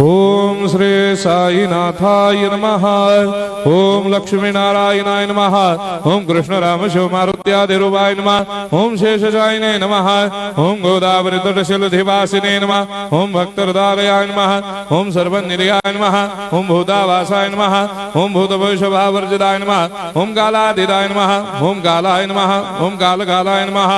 ओम श्री साईनाथाय नमः। ओम लक्ष्मी नारायणाय नमः। ओम कृष्ण राम शिव मारुत्यादिरूपाय नमः। ओम शेषशायिने नमः। ओम गोदावरी तटशिलधिवासिने नमः। ओम भक्तहृदयाय नमः। ओम सर्वनिलयाय नमः। ओम भूतावासाय नमः। ओम भूतभविष्यभावर्जिताय नमः। ओम कालाधीराय नमः। ओम कालाय नमः। ओम कालकालाय नमः।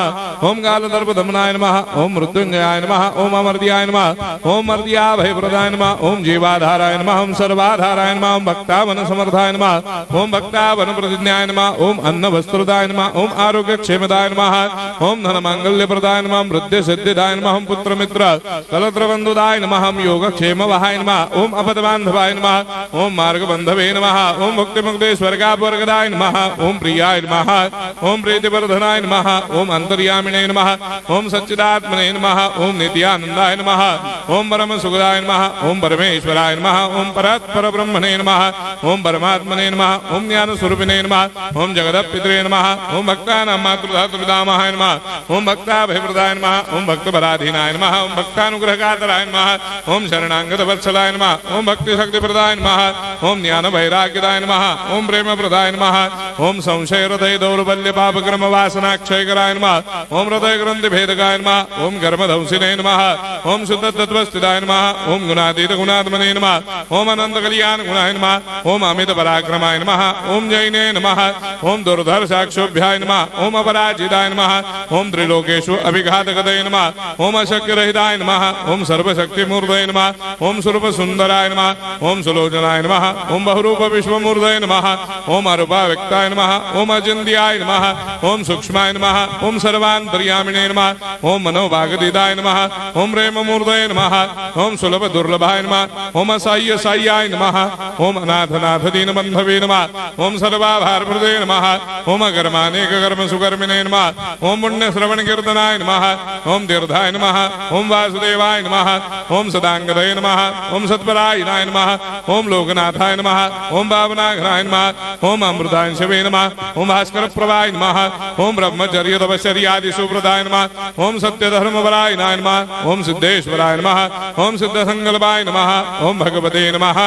ओम कालदर्पदमनाय नमः। ओम मृत्युंजयाय नमः। ओम अमर्त्याय नमः। ओम मर्त्याभयप्रदाय नमः। ओम जीवाधाराय नमः। ओम सर्वाधाराय नमः। ओम भक्तावन समर्थाय नमः। ओम भक्तावन प्रतिज्ञाय नमः। ओम अन्न वस्त्रदाय नमः। ओम आरोग्य क्षेमदाय नमः। ओम धन मांगल्य प्रदाय नमः। ओम वृद्धि सिद्धिदाय नमः। ओम पुत्र मित्र कलत्र बंधुदाय नमः। ओम योग क्षेम वहाय नमः। ओम अपद बांधवाय नमः। ओम मार्ग बंधवे नमः। ओम मुक्ति मुक्ति स्वर्गापवर्गदाय नमः। ओम प्रियाय नमः। ओम प्रीतिवर्धनाय नमः। ओम अंतर्यामिने नमः। ओम सच्चिदात्मने नमः। ओम नित्यानंदाय नमः। ओम परम सुखदाय नमः। ओम परमेश्वराय नमः। ओम परात्पर ब्रह्मणे नमः। ओम परमात्मने नमः। ओम ज्ञान स्वरूपिणे नमः। ओम जगदपितरे नमः। ओम भक्तानां मातृधातुर्पितामहाय नमः। ओम भक्ताभयप्रदाय नमः। ओम भक्तपराधीनाय नमः। ओम भक्तानुग्रहकातराय नमः। ओम शरणागत वत्सलाय नमः। ओम भक्ति शक्ति प्रदाय नमः। ओम ज्ञान वैराग्यदाय नमः। ओम प्रेम प्रदाय नमः। ओम संशय हृदय दौर्बल्य पाप कर्म वासना क्षय कराय नमः। ओम हृदय ग्रंथि भेदकाय नमः। ओम कर्मधंसिने नमः। ओम शुद्ध तत्वस्थिताय नमः। ओम गुणातीत गुणात्मने नमः। ओम अनंत कल्याण गुणाय नमः। ओम अमित पराक्रमाय नमः। ओम जैने नमः। ओम दुर्धर साक्षोभ्याय नमः। ओम अपराजिताय नमः। ओम त्रिलोकेषु अभिघातगतये नमः। ओम अशक्य रहिताय नमः। ओम सर्वशक्ति मूर्तये नमः। ओम स्वरूप सुंदराय नमः। ओम सुलोचनाय नमः। ओम बहुरूप विश्वमूर्तये नमः। ओम अरूपाव्यक्ताय नमः। ओम अचिन्त्याय नमः। ओम सूक्ष्माय नमः। ओम सर्वान्तर्यामिने नमः। ओम मनोभागदिदाय नमः। ओम प्रेम मूर्तये नमः। ओम सुलभ दुर्लभाय नमः। ओम असाह्य साह्याय नमः। ओम अनाथनाथ दीनबन्धवे नमः। ओम सर्वाभारप्रदे नमः। ओम अकर्मानेक कर्म सुकर्मिणे नमः। ओम पुण्य श्रवण कीर्तनाय नमः। ओम तीर्थाय नमः। ओम वासुदेवाय नमः। ओम सदांगदये नमः। ओम सत्परायणाय नमः। ओम लोकनाथाय नमः। ओम पावनाघ्नाय नमः। ओम अमृतांशवे नमः। ओम भास्कर प्रभाय नमः। ओम ब्रह्मचर्य तपश्चर्यादि सुप्रदाय नमः। ओम सत्यधर्मपरायणाय नमः। ओम सिद्धेश्वराय नमः। ओम सिद्ध संकल्पाय नमः। ओम भगवते नमः।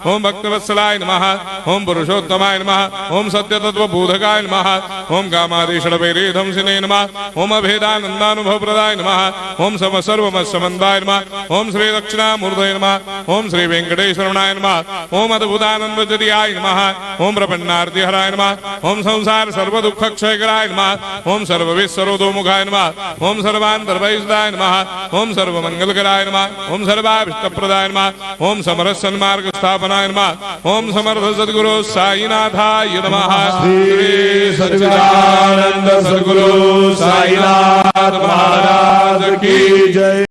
ओम भक्तवत्सलाय नमः। ओम पुरुषोत्तमाय नमः। ओम सत्य तत्व बोधकाय नमः। ओम कामादिषडवैरेधंसिने नमः। ओम अभेदानंदानुभव प्रदाय नमः। ओम सम सर्वमस्समन्दाय नमः। ओम श्री दक्षिणामूर्तये नमः। ओम श्री वेंकटेश्वरनाय नमः। ओम अद्भुतानंदजरियाय नमः। ओम प्रपन्नार्तिहराय नमः। ओम संसार सर्व दुःख क्षयकराय नमः। ओम सर्वविस्सरोदोमुखाय नमः। ओम सर्वान्तर्वैसदाय नमः। ओम सर्वमंगलकराय नमः। ओम सर्वाभिष्टप्रदाय नमः। ओम समरस सन्मार्ग स्थापनाय नमः। ओम समर्थ सद्गुरु साईनाथाय नमः। श्री सच्चिदानंद सद्गुरु साईनाथ महाराज की जय।